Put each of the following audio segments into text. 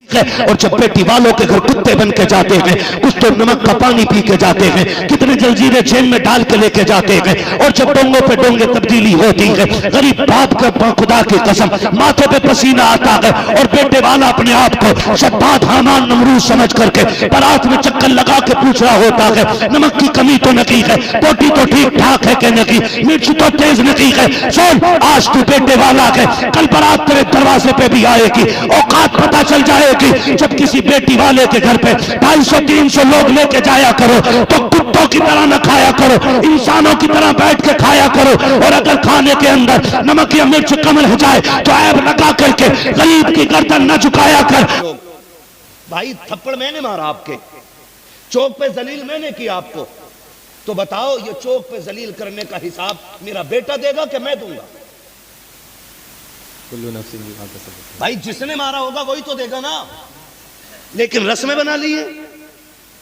اور جب بیٹی والوں کے گھر کتے بن کے جاتے ہیں، کچھ تو نمک کا پانی پی کے جاتے ہیں، کتنے جلزیرے جیل میں ڈال کے لے کے جاتے ہیں، اور جب ڈونگوں پہ ڈونگے تبدیلی ہوتی ہے، غریب باپ کا خدا کی قسم ماتھے پہ پسینہ آتا ہے، اور بیٹے والا اپنے آپ کو شداد حامان نمرود سمجھ کر کے برات میں چکر لگا کے پوچھ رہا ہوتا ہے، نمک کی کمی تو نہیں ہے، بوٹی تو ٹھیک ٹھاک ہے کہ نہیں، مرچ تو تیز نہیں ہے، سن آج تو بیٹے والا ہے، کل برات تیرے دروازے پہ بھی آئے گی، اوقات پتہ چل جائے گی۔ جب کسی بیٹی والے کے گھر پہ 250-300 لوگ لے کے جایا کرو تو کتوں کی طرح نہ کھایا کرو، انسانوں کی طرح بیٹھ کے کھایا کرو، اور اگر کھانے کے اندر نمک یا مرچ کم ہو جائے تو عیب لگا کر کے غریب کی گردن نہ جھکایا کر۔ بھائی تھپڑ میں نے مارا آپ کے، چوک پہ ذلیل میں نے کیا آپ کو، تو بتاؤ یہ چوک پہ ذلیل کرنے کا حساب میرا بیٹا دے گا کہ میں دوں گا؟ بھائی جس نے مارا ہوگا وہی تو دے گا نا، لیکن رسمیں بنا لیے۔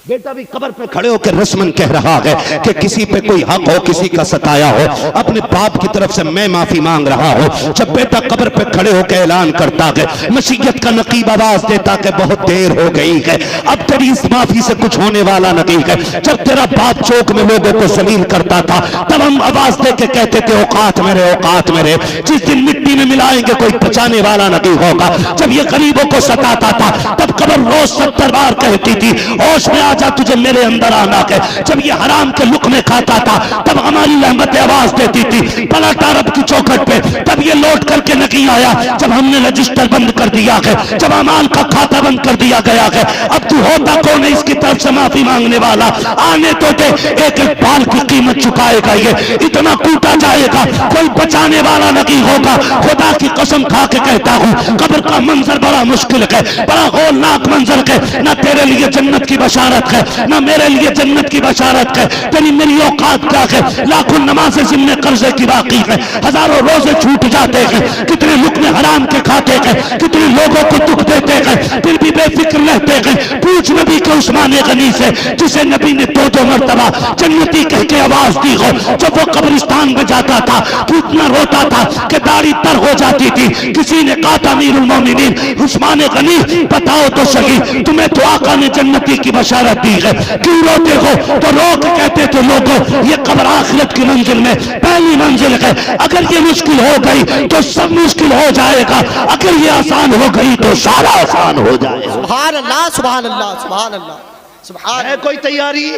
بیٹا بھی قبر پہ کھڑے ہو کے رسمن کہہ رہا ہے کہ کسی پہ کوئی حق ہو، کسی کا ستایا ہو، اپنے باپ کی طرف سے میں معافی مانگ رہا ہوں۔ جب بیٹا قبر پہ کھڑے ہو کے اعلان کرتا ہے، مشیت کا نقیب آواز دیتا کہ بہت دیر ہو گئی ہے، اب تیری اس معافی سے کچھ ہونے والا نہیں ہے۔ جب تیرا باپ چوک میں لوگوں کو ذلیل کرتا تھا تب ہم آواز دے کے کہتے تھے اوقات میرے، اوقات میرے، جس دن مٹی میں ملائیں گے کوئی بچانے والا نہیں ہوگا۔ جب یہ غریبوں کو ستاتا تھا تب قبر روز 70 بار کہتی تھی ہوش میں جا تجھے میرے اندر آنا ہے۔ جب یہ حرام کے لقمے کھاتا تھا تب ہماری رحمت آواز دیتی تھی پلٹ عرب کی چوکھٹ پہ، تب یہ لوٹ کر کے نہیں آیا۔ جب ہم نے رجسٹر بند کر دیا ہے، جب امال کا کھاتا بند کر دیا گیا ہے، اب تو ہوتا کون ہے اس کی طرف سے معافی مانگنے والا؟ آنے تو دے، ایک ایک بال کی قیمت چکائے گا، یہ اتنا کوٹا جائے گا کوئی بچانے والا نہیں ہوگا۔ خدا کی قسم کھا کے کہتا ہوں قبر کا منظر بڑا مشکل ہے، بڑا ہولناک منظر ہے، نہ تیرے لیے جنت کی بشارت ہے نہ میرے لیے جنت کی بشارت ہے۔ تیری میری اوقات کیا ہے؟ لاکھوں نمازیں ذمہ قرضے کی باقی ہے، ہزاروں روزے چھوٹ جاتے ہیں، کتنے لقمے حرام کے کھاتے ہیں، کتنے لوگوں کو دکھ دیتے ہیں، پھر بھی بے فکر رہتے ہیں۔ پوچھ نبی کے عثمان غنی سے جسے نبی نے 2 مرتبہ جنتی کہہ کے آواز دی ہو، جب وہ قبرستان میں جاتا تھا تو اتنا روتا تھا کہ داڑھی تر ہو جاتی تھی۔ کسی نے کہا تھا امیر المومنین عثمان غنی بتاؤ تو صحیح، تمہیں تو آقا نے جنتی کی بشارت دی ہے، کیوں روتے ہو؟ تو رو کے کہتے تھے لوگوں یہ قبر آخرت کی منزل میں پہلی منزل ہے، اگر یہ مشکل ہو گئی تو سب مشکل ہو جائے گا، اگر یہ آسان ہو گئی تو سارا آسان ہو جائے گا۔ سبحان اللہ سبحان اللہ سبحان اللہ سبحان ہے کوئی تیاری؟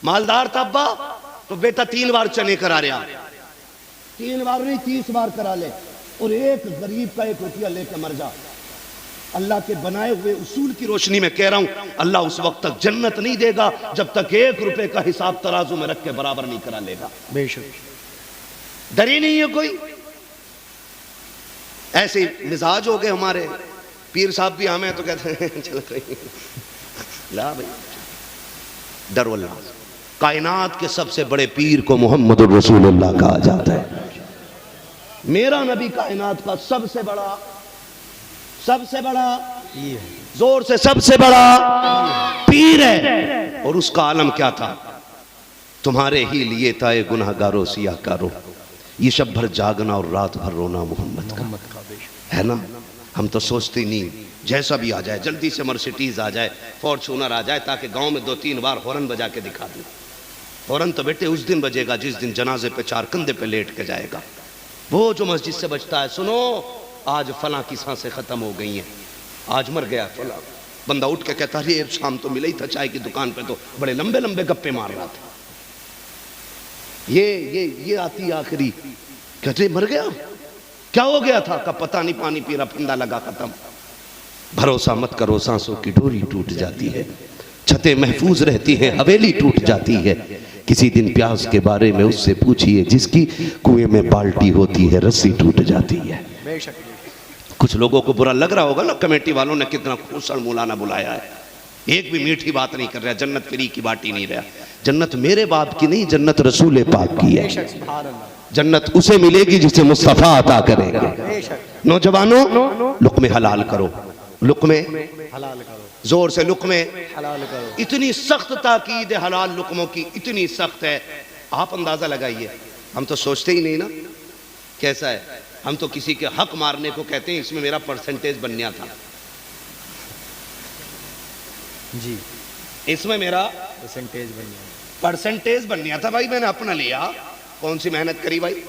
مالدار تھا ابا تو بیٹا 3 بار چنے کرا رہا، 3 بار نہیں 30 بار کرا لے، اور ایک غریب کا 1 روپیہ لے کے مر جا۔ اللہ کے بنائے ہوئے اصول کی روشنی میں کہہ رہا ہوں اللہ اس وقت تک جنت نہیں دے گا جب تک 1 روپے کا حساب ترازو میں رکھ کے برابر نہیں کرا لے گا۔ بے شک ڈری نہیں ہے کوئی؟ ایسے مزاج ہو گئے ہمارے، پیر صاحب بھی ہمیں تو کہتے ہیں چل رہی لا بھائی ڈرو اللہ۔ کائنات کے سب سے بڑے پیر کو محمد الرسول اللہ کہا جاتا ہے۔ میرا نبی کائنات کا سب سے بڑا زور سے سب سے بڑا پیر ہے، اور اس کا عالم کیا تھا؟ تمہارے ہی لیے تھا اے گناہ گارو سیاہ کارو، یہ شب بھر جاگنا اور رات بھر رونا محمد کا ہے نا۔ ہم تو سوچتے نہیں جیسا بھی آ جائے جلدی سے مرسیڈیز آ جائے، فارچونر آ جائے، تاکہ گاؤں میں 2-3 بار ہارن بجا کے دکھا دیں۔ ہارن تو بیٹے اس دن بجے گا جس دن جنازے پہ 4 کندھے پہ لیٹ کے جائے گا، وہ جو مسجد سے بجتا ہے سنو آج فلاں کی سانسیں ختم ہو گئی ہیں، آج مر گیا فلاں، بندہ اٹھ کے کہتا ہے شام تو ملا ہی تھا چائے کی دکان پہ تو بڑے لمبے لمبے گپے مار رہا تھا۔ یہ آتی آخری کہتے مر گیا، کیا ہو گیا تھا؟ کہ پتہ نہیں پانی پی رہا پھندا لگا ختم۔ بھروسہ مت کرو سانسوں کی ڈوری ٹوٹ جاتی ہے، چھتیں محفوظ رہتی ہیں حویلی ٹوٹ جاتی ہے۔ کسی دن پیاس کے بارے میں اس سے پوچھئے جس کی کنویں میں بالٹی ہوتی ہے رسی ٹوٹ جاتی ہے۔ کچھ لوگوں کو برا لگ رہا ہوگا نا کمیٹی والوں نے کتنا خوشن مولانا بلایا ہے، ایک بھی میٹھی بات نہیں کر رہا، جنت فری کی باٹی نہیں رہا۔ جنت میرے باپ کی نہیں، جنت رسول پاک کی ہے۔ جنت اسے ملے گی جسے مصطفیٰ عطا کرے گا۔ نوجوانوں لقمے حلال کرو، لقمے حلال کرو، زور سے لقمے حلال کرو۔ اتنی سخت تاکید حلال لقموں کی، اتنی سخت ہے آپ اندازہ لگائیے، ہم تو سوچتے ہی نہیں نا کیسا ہے۔ ہم تو کسی کے حق مارنے کو کہتے ہیں، اس میں میرا پرسنٹیج بنیا تھا، جی اس میں میرا پرسنٹیج بن گیا. پرسنٹیج بنیا تھا بھائی، میں نے اپنا لیا، کون سی محنت کری بھائی.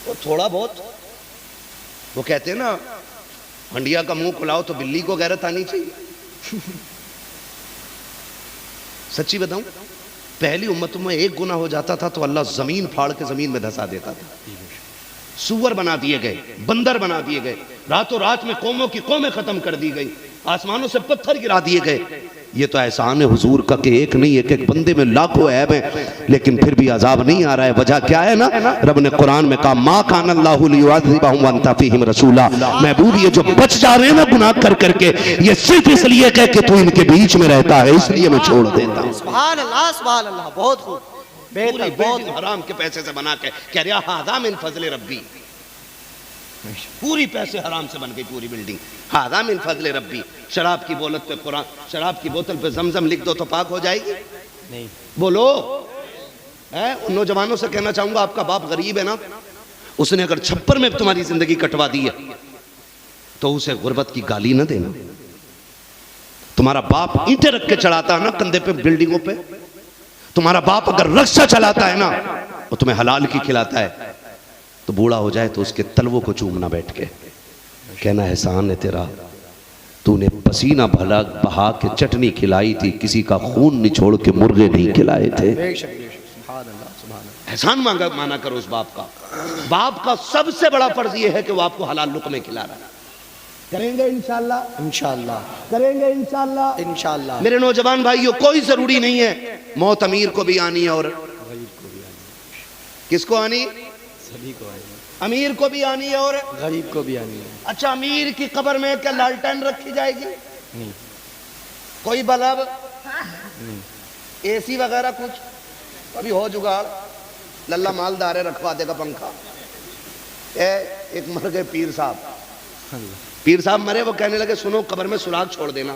وہ تھوڑا بہت، وہ کہتے ہیں نا ہنڈیا کا منہ کھلاؤ تو بلی کو غیرت آنی چاہیے. سچی بتاؤں، پہلی امتوں میں ایک گناہ ہو جاتا تھا تو اللہ زمین پھاڑ کے زمین میں دھسا دیتا تھا. سور بنا دیے گئے، بندر بنا دیے گئے، راتوں رات میں قوموں کی قومیں ختم کر دی گئی، آسمانوں سے پتھر گرا دیے گئے. یہ تو احسان ہے حضور کا کہ ایک نہیں، ایک ایک بندے میں لاکھوں عیب ہیں، لیکن پھر بھی عذاب نہیں آ رہا ہے. وجہ کیا ہے نا، رب نے قرآن میں کہا ما کان اللہ لیعذبہم وانت فیہم رسولا. محبوب یہ جو بچ جا رہے ہیں نا گناہ کر کر کے، یہ صرف اس لیے کہ تو ان کے بیچ میں رہتا ہے، اس لیے میں چھوڑ دیتا ہوں. سبحان اللہ سبحان اللہ، بہت خوب، پوری بہتر بہت بلڈنگ حرام کے پیسے سے بنا کے کہہ رہا ہاذا من فضل ربی، پوری پیسے حرام سے بن گئی پوری بلڈنگ. ہاذا من فضل ربی. شراب کی بولت پہ قرآن، شراب کی بوتل پہ زمزم لکھ دو تو پاک ہو جائے گی؟ نہیں. بولو. ان نوجوانوں سے کہنا چاہوں گا، آپ کا باپ غریب ہے نا، اس نے اگر چھپر میں تمہاری زندگی کٹوا دی ہے تو اسے غربت کی گالی نہ دینا. تمہارا باپ اینٹیں رکھ کے چڑھاتا ہے نا کندھے پہ بلڈنگوں پہ، تمہارا باپ اگر رکشہ چلاتا ہے نا، وہ تمہیں حلال کی کھلاتا ہے، تو بوڑھا ہو جائے تو اس کے تلووں کو چومنا بیٹھ کے، کہنا احسان ہے تیرا، تو نے پسینہ بھلا بہا کے چٹنی کھلائی تھی، کسی کا خون نچوڑ کے مرغے نہیں کھلائے تھے. بے شک بے شک، سبحان اللہ سبحان اللہ. احسان مانا کرو اس باپ کا. باپ کا سب سے بڑا فرض یہ ہے کہ وہ آپ کو حلال لقمے کھلا رہا ہے. کریں گے انشاءاللہ، انشاءاللہ کریں گے انشاءاللہ. انشاءاللہ. میرے نوجوان بھائیو، کوئی ضروری نہیں ہے موت امیر کو بھی آنی ہے اور کس کو آنی؟ سبھی کو آئے گا، امیر کو بھی آنی ہے اور غریب کو بھی آنی ہے. اچھا، امیر کی قبر میں کیا لالٹین رکھی جائے گی؟ نہیں. کوئی بلب، اے سی وغیرہ کچھ؟ ابھی ہو جگاڑ، للہ مالدار ہے رکھوا دے گا پنکھا. ایک مر گئے پیر صاحب، پیر صاحب مرے، وہ کہنے لگے سنو قبر میں سراغ چھوڑ دینا.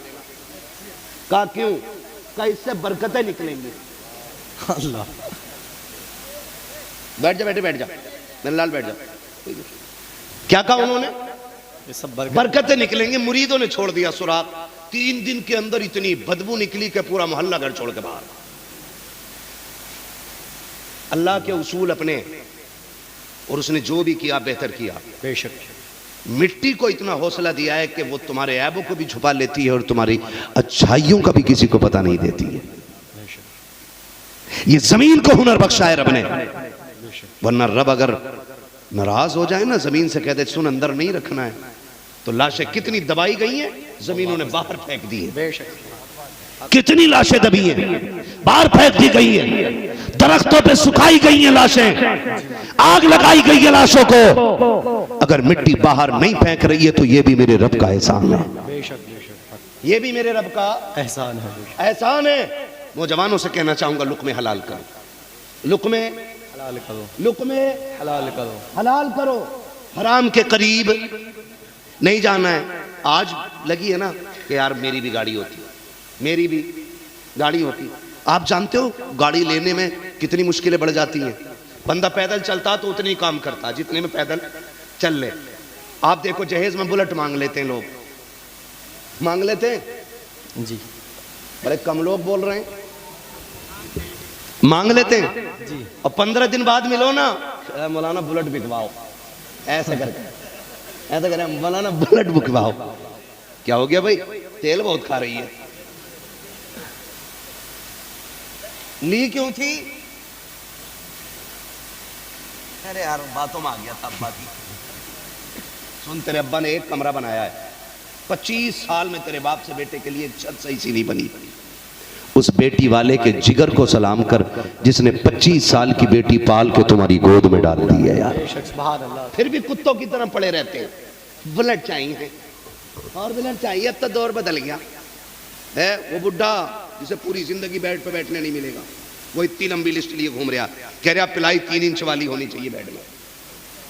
کہا کیوں؟ کہا اس سے برکتیں نکلیں گی. اللہ. بیٹھ جا بیٹھے، بیٹھ جا میرے لال، بیٹھ جا. کیا کہا انہوں نے؟ یہ سب برکت. برکتیں نکلیں گے. مریدوں نے چھوڑ دیا سراغ، 3 دن کے اندر اتنی بدبو نکلی کہ پورا محلہ گھر چھوڑ کے باہر. اللہ کے اصول اپنے، اور اس نے جو بھی کیا بہتر کیا. بے شک. مٹی کو اتنا حوصلہ دیا ہے کہ وہ تمہارے عیبوں کو بھی چھپا لیتی ہے اور تمہاری اچھائیوں کا بھی کسی کو پتہ نہیں دیتی ہے. یہ زمین کو ہنر بخشا ہے رب نے، ورنہ رب اگر ناراض ہو جائے نا، زمین سے کہتے سن اندر نہیں رکھنا ہے، تو لاشیں کتنی دبائی گئی ہیں، زمینوں نے باہر پھینک دی ہیں. بے شک. کتنی لاشیں دبی ہیں، باہر پھینک دی گئی ہیں، درختوں پہ سکھائی گئی ہیں لاشیں، آگ لگائی گئی ہے لاشوں کو. اگر مٹی باہر نہیں پھینک رہی ہے تو یہ بھی میرے رب کا احسان ہے. بے شک بے شک، یہ بھی میرے رب کا احسان ہے. بے شک. احسان ہے. نوجوانوں سے کہنا چاہوں گا لقمے حلال کرو، لقمے حلال کرو، لقمے حلال کرو. حلال کرو. حرام کے قریب نہیں جانا ہے. آج لگی ہے نا کہ یار میری بھی گاڑی ہوتی، میری بھی گاڑی ہوتی. آپ جانتے ہو گاڑی لینے میں کتنی مشکلیں بڑھ جاتی ہیں. بندہ پیدل چلتا تو اتنی کام کرتا جتنے میں پیدل چل لے. آپ دیکھو جہیز میں بلٹ مانگ لیتے ہیں لوگ، مانگ لیتے ہیں، جی بڑے کم لوگ بول رہے ہیں، مانگ لیتے ہیں جی. اور 15 دن بعد ملو نا، مولانا بلٹ بکواؤ، ایسے کر کے ایسا کریں مولانا بلٹ بکواؤ. کیا ہو گیا بھائی؟ تیل بہت کھا رہی ہے. لی کیوں تھی؟ ارے یار باتوں میں آ گیا تھا ابا کی. سن، تیرے ابا نے ایک کمرہ بنایا ہے، 25 سال میں تیرے باپ سے بیٹے کے لیے ایک چھت صحیح سی نہیں بنی. اس بیٹی والے کے جگر کو سلام کر جس نے 25 سال کی بیٹی پال کے تمہاری گود میں ڈال دی ہے یار. بے شک. سبحان اللہ. پھر بھی کتوں کی طرح پڑے رہتے ہیں. بلٹ چاہیے اور بلٹ چاہیے. اب تو دور بدل گیا ہے. وہ بڈھا جسے پوری زندگی بیڈ پہ بیٹھنے نہیں ملے گا، وہ اتنی لمبی لسٹ لیے گھوم رہا، کہہ رہا پلائی 3 انچ والی ہونی چاہیے بیڈ میں.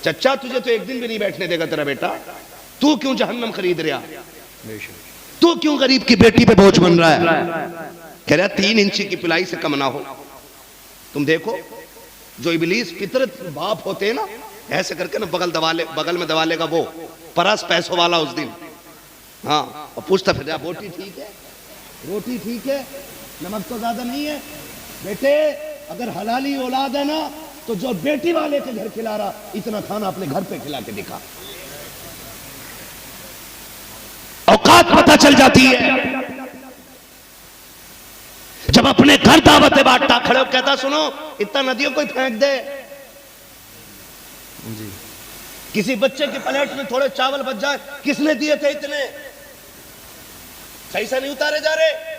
چچا تجھے تو ایک دن بھی نہیں بیٹھنے دے گا تیرا بیٹا. تو کیوں جہنم خرید رہا؟ بے شک. تو کیوں غریب کی بیٹی پہ بوجھ بن رہا ہے؟ کہہ رہا 3 انچی کی پلائی سے کم نہ ہو. تم دیکھو جو ابلیس فطرت باپ ہوتے ہیں نا، ایسے کر کے نا بغل میں دبا لے گا وہ پرس پیسوں والا اس دن، ہاں، اور پوچھتا پھر روٹی ٹھیک ہے، روٹی ٹھیک ہے، نمک تو زیادہ نہیں ہے؟ بیٹے اگر حلالی اولاد ہے نا تو جو بیٹی والے کے گھر کھلا رہا اتنا کھانا اپنے گھر پہ کھلا کے دکھا۔ اوقات پتہ چل جاتی ہے جب اپنے گھر دعوتیں بانٹتا، کھڑے ہو کہتا سنو اتنا ندیوں کوئی پھینک دے، کسی بچے کی پلیٹ میں تھوڑے چاول بچ جائے، کس نے دیے تھے اتنے؟ صحیح سے نہیں اتارے جا رہے،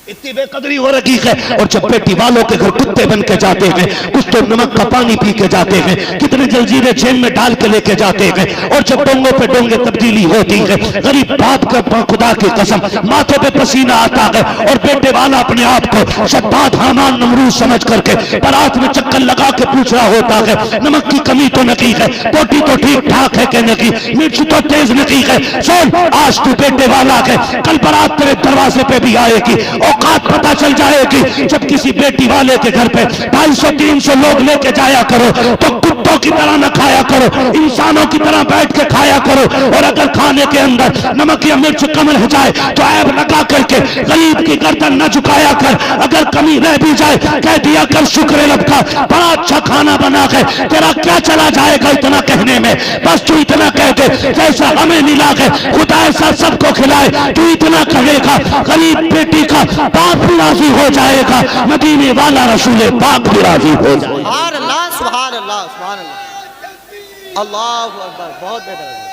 اتنی بے قدری ہو رکھی ہے۔ اور جب بیٹی والوں کے گھر کتے بن کے جاتے ہیں، کچھ تو نمک کا پانی پی کے جاتے ہیں، کتنے جلجیرے جیل میں ڈال کے لے کے جاتے ہیں، اور جب ڈونگوں پہ ڈونگے تبدیلی ہوتی ہے، غریب باپ کا خدا کی قسم ماتھے پہ پسینہ آتا ہے، اور بیٹے والا اپنے آپ کو شداد حامان نمرود سمجھ کر کے برات میں چکر لگا کے پوچھ رہا ہوتا ہے نمک کی کمی تو نہیں ہے، بوٹی تو ٹھیک ٹھاک ہے کہ نہیں، مرچ تو تیز نہیں ہے، سن آج تو بیٹے والا ہے، کل برات تیرے دروازے پہ بھی آئے گی۔ اوقات پتہ چل جائے گی جب کسی بیٹی والے کے گھر پہ 250-300 لوگ لے کے جایا کرو تو کتوں کی طرح نہ کھایا کرو، انسانوں کی طرح بیٹھ کے کھایا کرو، اور اگر کھانے کے اندر نمک یا مرچ کم رہ جائے تو عیب لگا کر کے غریب کی گردن نہ جھکایا کر، اگر کمی رہ بھی جائے کہہ دیا کر شکر رب کا بڑا اچھا کھانا بنا ہے، تیرا کیا چلا جائے گا اتنا کہنے میں، بس تو اتنا کہہ دے جیسا ہمیں ملا ہے خدا ایسا سب کو کھلائے، تو اتنا کہے گا غریب بیٹی کا باپ بھی راضی ہو جائے گا، مدینے والا رسول پاک بھی راضی ہو جائے گا۔ سبحان اللہ سبحان اللہ سبحان اللہ، اللہ اکبر، بہت بہتر ہے۔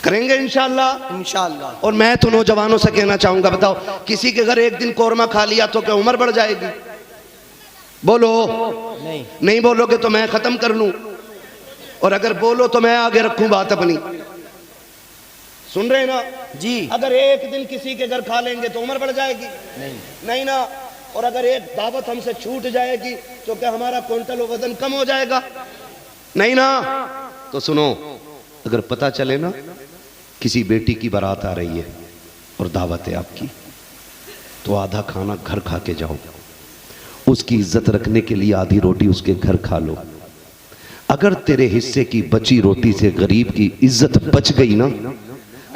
کریں گے انشاءاللہ انشاءاللہ۔ اور میں تو نوجوانوں سے کہنا چاہوں گا، بتاؤ کسی کے گھر ایک دن قورمہ کھا لیا تو کیا عمر بڑھ جائے گی؟ بولو نہیں بولو گے تو میں ختم کر لوں، اور اگر بولو تو میں آگے رکھوں بات اپنی، سن رہے نا جی، اگر ایک دن کسی کے گھر کھا لیں گے تو عمر بڑھ جائے گی؟ نہیں نا، اور اگر ایک دعوت ہم سے چھوٹ جائے گی تو کیا ہمارا کوئنٹل و وزن کم ہو جائے گا؟ نہیں نا۔ تو سنو، اگر پتہ چلے نا کسی بیٹی کی بارات آ رہی ہے اور دعوت ہے آپ کی، تو آدھا کھانا گھر کھا کے جاؤ، اس کی عزت رکھنے کے لیے آدھی روٹی اس کے گھر کھا لو، اگر تیرے حصے کی بچی روٹی سے غریب کی عزت بچ گئی نا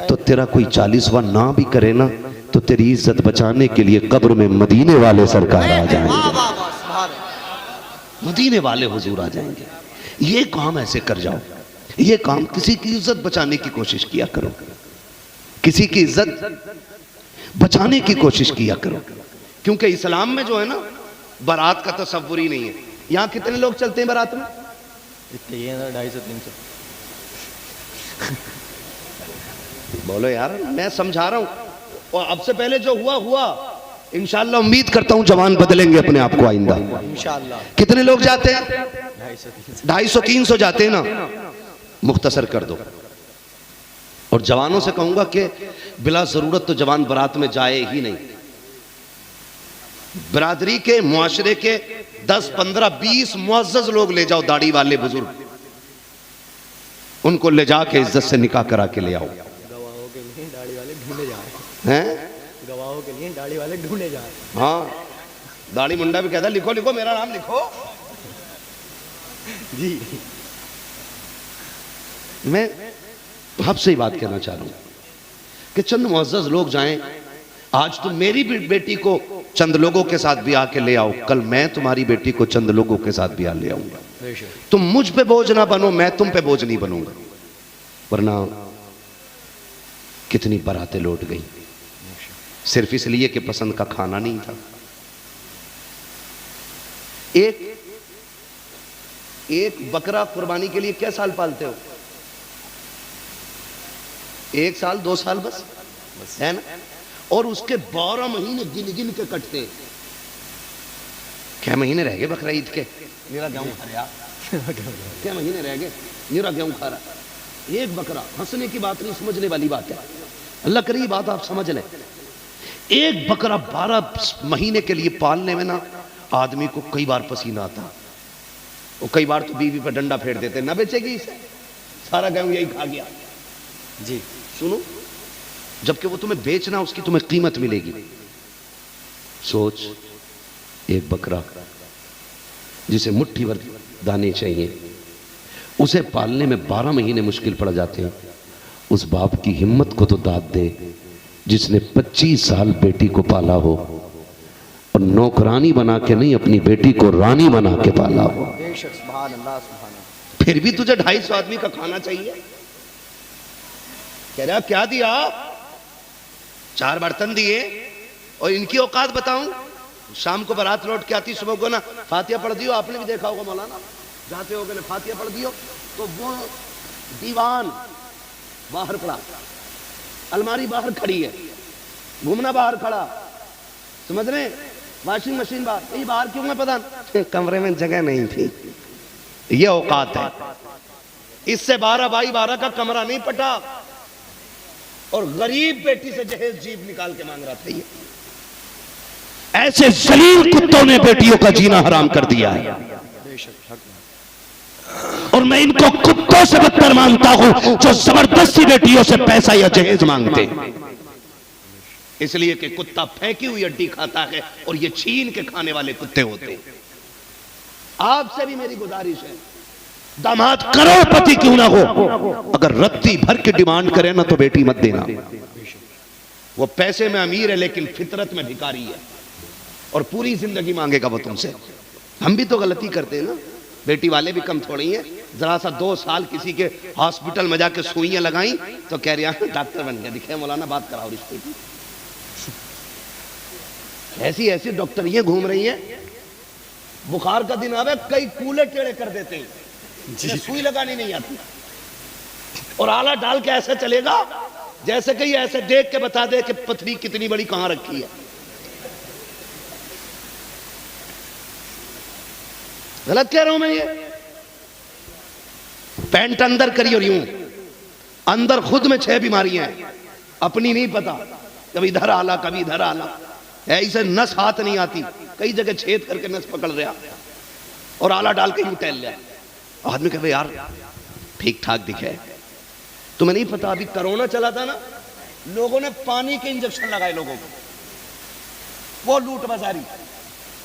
تو تیرا کوئی 40واں نہ بھی کرے نا تو تیری عزت بچانے کے لیے قبر میں مدینے والے سرکار آ جائیں گے، مدینے والے حضور آ جائیں گے۔ یہ کام ایسے کر جاؤ، یہ کام کسی کی عزت بچانے کی کوشش کیا کرو، کسی کی عزت بچانے کی کوشش کیا کرو، کیونکہ اسلام میں جو ہے نا بارات کا تصور ہی نہیں ہے۔ یہاں کتنے لوگ چلتے ہیں بارات میں؟ 250-300۔ بولو یار، میں سمجھا رہا ہوں، اور اب سے پہلے جو ہوا انشاءاللہ امید کرتا ہوں جوان بدلیں گے اپنے آپ کو آئندہ۔ انشاءاللہ۔ کتنے لوگ جاتے ہیں؟ 250-300 جاتے ہیں نا، مختصر کر دو۔ اور جوانوں سے کہوں گا کہ بلا ضرورت تو جوان برات میں جائے ہی نہیں، برادری کے معاشرے کے 10-15-20 معزز لوگ لے جاؤ، داڑھی والے بزرگ، ان کو لے جا کے عزت سے نکاح کرا کے لے آؤ۔ گواہوں کے لیے داڑھی والے ڈھونڈے جا رہے ہیں، گواہوں کے لیے داڑھی والے ڈھونڈے جا رہے ہاں، داڑھی منڈا بھی کہتا ہے لکھو لکھو میرا نام لکھو۔ جی، میں آپ سے ہی بات کہنا چاہ رہا ہوں کہ چند معزز لوگ جائیں، آج تم میری بیٹی کو چند لوگوں کے ساتھ بھی آ کے لے آؤ، کل میں تمہاری بیٹی کو چند لوگوں کے ساتھ بھی آ لے آؤں گا، تم مجھ پہ بوجھ نہ بنو، میں تم پہ بوجھ نہیں بنوں گا، ورنہ کتنی براتیں لوٹ گئی صرف اس لیے کہ پسند کا کھانا نہیں تھا۔ ایک بکرا قربانی کے لیے کیا سال پالتے ہو؟ 1 سال 2 سال بس ہے نا، اور اس کے 12 مہینے گن گن کے کٹتے ہیں۔ کیا مہینے رہ گئے بقرہ عید کے؟ میرا گیہوں کھا رہا، کیا مہینے رہ گئے، میرا گیہوں کھا رہا۔ ایک بکرا، ہنسنے کی بات نہیں، سمجھنے والی بات ہے، اللہ کرے یہ بات آپ سمجھ لیں۔ ایک بکرا 12 مہینے کے لیے پالنے میں نا آدمی کو کئی بار پسینہ آتا، اور کئی بار تو بیوی پہ ڈنڈا پھیر دیتے، نہ بیچے گی اسے، سارا گیہوں یہی کھا گیا. جی سنو، جبکہ وہ تمہیں بیچنا اس کی تمہیں قیمت ملے گی. سوچ، ایک بکرا جسے مٹھی بھر دانے چاہیے، اسے پالنے میں 12 مہینے مشکل پڑ جاتے ہیں. اس باپ کی ہمت کو تو داد دے جس نے 25 سال بیٹی کو پالا ہو، اور نوکرانی بنا کے نہیں، اپنی بیٹی کو رانی بنا کے پالا ہو. بے شک، سبحان اللہ سبحان اللہ. پھر بھی تجھے 250 آدمی کا کھانا چاہیے. کہہ رہا کیا دیا؟ 4 برتن دیے، اور ان کی اوقات بتاؤں، شام کو بارات لوٹ کے آتی، صبح کو نا فاتحہ پڑھ دیو. آپ نے بھی دیکھا ہوگا مولانا، جاتے ہو گے نا فاتحہ پڑھ دیو تو وہ دیوان باہر پڑا، الماری باہر کھڑی ہے، گھومنا باہر کھڑا، سمجھ رہے ہیں، واشنگ مشین باہر. یہ باہر کیوں ہے پتہ نہیں، کمرے میں جگہ نہیں تھی. یہ اوقات ہے. اس سے 12 بائی 12 کا کمرہ نہیں پٹا، اور غریب بیٹی سے جہیز جیب نکال کے مانگ رہا تھا. یہ ایسے ذلیل کتوں نے بیٹیوں کا جینا حرام کر دیا ہے، بے شک، حق. اور میں ان کو کتوں سے بدتر مانتا ہوں جو زبردستی بیٹیوں سے پیسہ یا جہیز مانگتے ہیں. اس لیے کہ کتا پھینکی ہوئی ہڈی کھاتا ہے، اور یہ چھین کے کھانے والے کتے ہوتے ہیں. آپ سے بھی میری گزارش ہے، داماد کروڑ پتی کیوں نہ ہو، اگر رتی بھر کے ڈیمانڈ کرے نا تو بیٹی مت دینا. وہ پیسے میں امیر ہے لیکن فطرت میں بھکاری ہے، اور پوری زندگی مانگے گا وہ تم سے. ہم بھی تو غلطی کرتے ہیں نا، بیٹی والے بھی کم تھوڑی ہیں. ذرا سا 2 سال کسی کے ہاسپٹل میں جا کے سوئیاں لگائیں تو کہہ رہے ہیں ڈاکٹر بن گیا، دکھے مولانا بات کراؤ رشتے کی. ایسی ایسی ڈاکٹریاں گھوم رہی ہیں. بخار کا دن آوے کئی کولے ٹیڑے کر دیتے ہیں، سوئی لگانی نہیں آتی، اور آلہ ڈال کے ایسے چلے گا جیسے کہ یہ ایسے دیکھ کے بتا دے کہ پتھری کتنی بڑی کہاں رکھی ہے. غلط کہہ رہا ہوں میں؟ یہ پینٹ اندر کری اور یوں اندر خود میں 6 بیماریاں ہیں، اپنی نہیں پتا، کبھی ادھر آلہ کبھی ادھر آلہ، ایسے نس ہاتھ نہیں آتی، کئی جگہ چھید کر کے نس پکڑ رہا، اور آلہ ڈال کے یوں ٹہل لیا. آدمی کہے یار ٹھیک ٹھاک دکھے. تمہیں نہیں پتا ابھی کرونا چلا تھا نا، لوگوں نے پانی کے انجیکشن لگائے لوگوں کو، وہ لوٹ بازاری.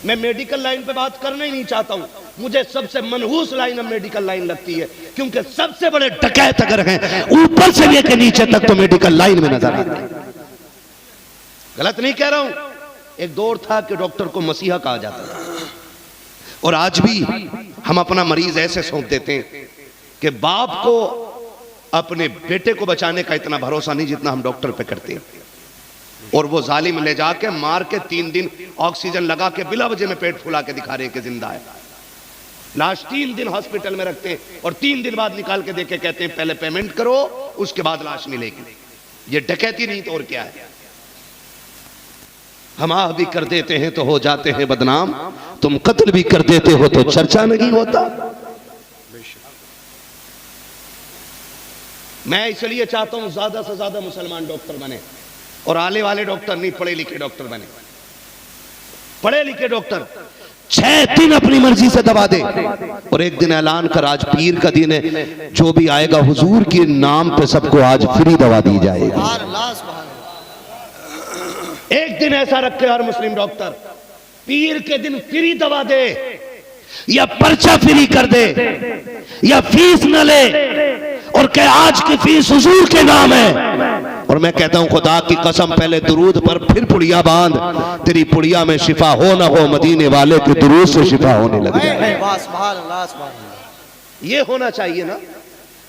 میں میڈیکل لائن پہ بات کرنا ہی نہیں چاہتا ہوں، مجھے سب سے منحوس لائن اب میڈیکل لائن لگتی ہے، کیونکہ سب سے بڑے ڈکیت اگر ہیں اوپر سے لے کے نیچے تک تو میڈیکل لائن میں نظر آتے ہیں. غلط نہیں کہہ رہا ہوں. ایک دور تھا کہ ڈاکٹر کو مسیحا کہا جاتا تھا، اور آج بھی ہم اپنا مریض ایسے سونپ دیتے ہیں کہ باپ کو اپنے بیٹے کو بچانے کا اتنا بھروسہ نہیں جتنا ہم ڈاکٹر پہ کرتے ہیں. اور وہ ظالم لے جا کے مار کے 3 دن آکسیجن لگا کے بلا وجہ میں پیٹ پھلا کے دکھا رہے کہ زندہ ہے. لاش 3 دن ہاسپٹل میں رکھتے ہیں، اور 3 دن بعد نکال کے دیکھ کے کہتے ہیں پہلے پیمنٹ کرو اس کے بعد لاش ملے گی. یہ ڈکیتی نہیں تو اور کیا ہے؟ ہم آہ بھی کر دیتے ہیں تو ہو جاتے ہیں بدنام، تم قتل بھی کر دیتے ہو تو چرچا نہیں ہوتا. میں اس لیے چاہتا ہوں زیادہ سے زیادہ مسلمان ڈاکٹر بنے، اور آلے والے ڈاکٹر نہیں، پڑھے لکھے ڈاکٹر بنے. پڑھے لکھے ڈاکٹر 6 دن اپنی مرضی سے دوا دے، اور ایک دن اعلان کر آج پیر کا دن ہے، جو بھی آئے گا حضور کے نام پہ سب کو آج فری دوا دی جائے گی. سبحان اللہ سبحان اللہ. ایک دن ایسا رکھے ہر مسلم ڈاکٹر، پیر کے دن فری دوا دے، یا پرچہ فری کر دے، یا فیس نہ لے، اور کہ آج کی فیس حضور کے نام ہے. اور میں کہتا ہوں خدا کی قسم، پہلے درود پر پھر پڑیا باندھ، تیری پڑیا میں شفا ہو نہ ہو مدینے والے کے درود سے شفا ہونے لگ جائے. سبحان اللہ سبحان اللہ. یہ ہونا چاہیے نا.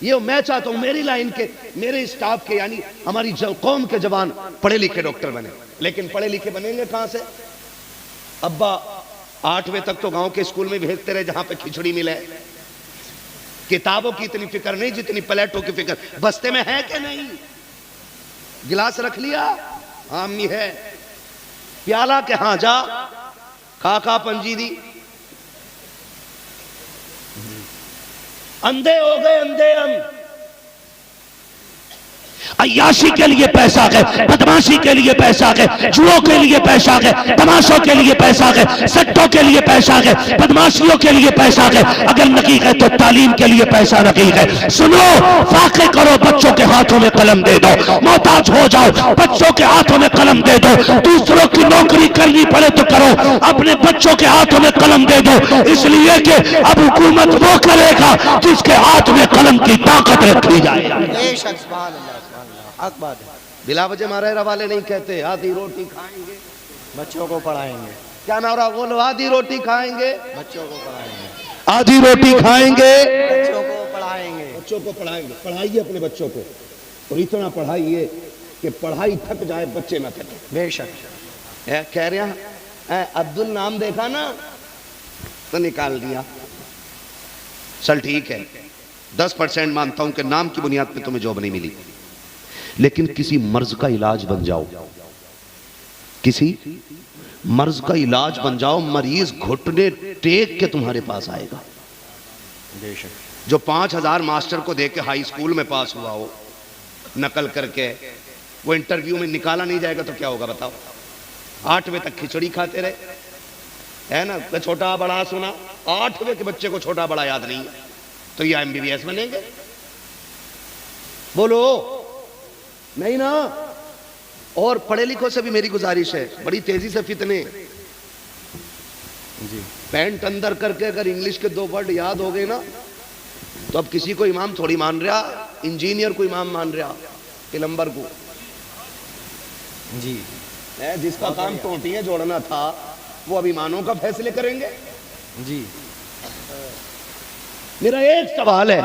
یہ میں چاہتا ہوں میری لائن کے، میرے اسٹاف کے، یعنی ہماری قوم کے جوان پڑھے لکھے ڈاکٹر بنے. لیکن پڑھے لکھے بنیں گے کہاں سے؟ ابا 8ویں تک تو گاؤں کے اسکول میں بھیجتے رہے جہاں پہ کھچڑی ملے. کتابوں کی اتنی فکر نہیں جتنی پلیٹوں کی فکر. بستے میں ہے کہ نہیں؟ گلاس رکھ لیا؟ ہاں امی ہے. پیالہ کے ہاں جا کھا پنجی دی. اندھے ہو گئے اندھے ہم. عیاشی کے لیے پیسہ ہے، بدماشی کے لیے پیسہ ہے، جوؤں کے لیے پیسہ ہے، تماشوں کے لیے پیسہ ہے، سٹوں کے لیے پیسہ ہے، بدماشیوں کے لیے پیسہ ہے۔ اگر نہیں ہے تو تعلیم کے لیے پیسہ نہیں ہے۔ سنو، فاقے کرو، بچوں کے ہاتھوں میں قلم دے دو، محتاج ہو جاؤ، بچوں کے ہاتھوں میں قلم دے دو، دوسروں کی نوکری کرنی پڑے تو کرو، اپنے بچوں کے ہاتھوں میں قلم دے دو، اس لیے کہ اب حکومت وہ کرے گا جس کے ہاتھ میں قلم کی طاقت رکھی جائے۔ بے شک سبحان اللہ سبحان اللہ، حق بات ہے۔ بلا وجہ مارے روالے نہیں کہتے آدھی روٹی کھائیں گے، بچوں کو پڑھائیں گے، کیا نعرہ بولو، آدھی روٹی کھائیں گے، بچوں کو پڑھائیں گے، آدھی روٹی کھائیں گے، بچوں کو پڑھائیں گے۔ بچوں کو پڑھائیں گے۔ پڑھائیے اپنے بچوں کو، اور اتنا پڑھائیے کہ پڑھائی تھک جائے، بچے نہ تھکے۔ بے شک کہہ رہے ہیں عبد النام دیکھا نا تو نکال دیا، چل ٹھیک ہے 10% مانتا ہوں کہ نام کی بنیاد پہ تمہیں جاب نہیں ملی، لیکن کسی مرض کا علاج بن جاؤ، کسی مرض کا علاج بن جاؤ، مریض گھٹنے ٹیک کے تمہارے پاس آئے گا۔ بے شک جو 5000 ماسٹر کو دے کے ہائی اسکول میں پاس ہوا ہو نقل کر کے، وہ انٹرویو میں نکالا نہیں جائے گا تو کیا ہوگا بتاؤ؟ 8ویں تک کھچڑی کھاتے رہے، ہے نا، چھوٹا بڑا سنا، 8ویں کے بچے کو چھوٹا بڑا یاد نہیں ہے تو یہ MBBS بنیں گے؟ بولو نہیں نا۔ اور پڑھے لکھوں سے بھی میری گزارش ہے، بڑی تیزی سے فتنے، جی پینٹ اندر کر کے اگر انگلش کے 2 ورڈ یاد ہو گئے نا تو اب کسی کو امام تھوڑی مان رہا، انجینئر کو امام مان رہا، پلمبر کو، جی جس کا کام ٹوٹیاں جوڑنا تھا وہ اب ایمانوں کا فیصلے کریں گے۔ جی میرا ایک سوال ہے،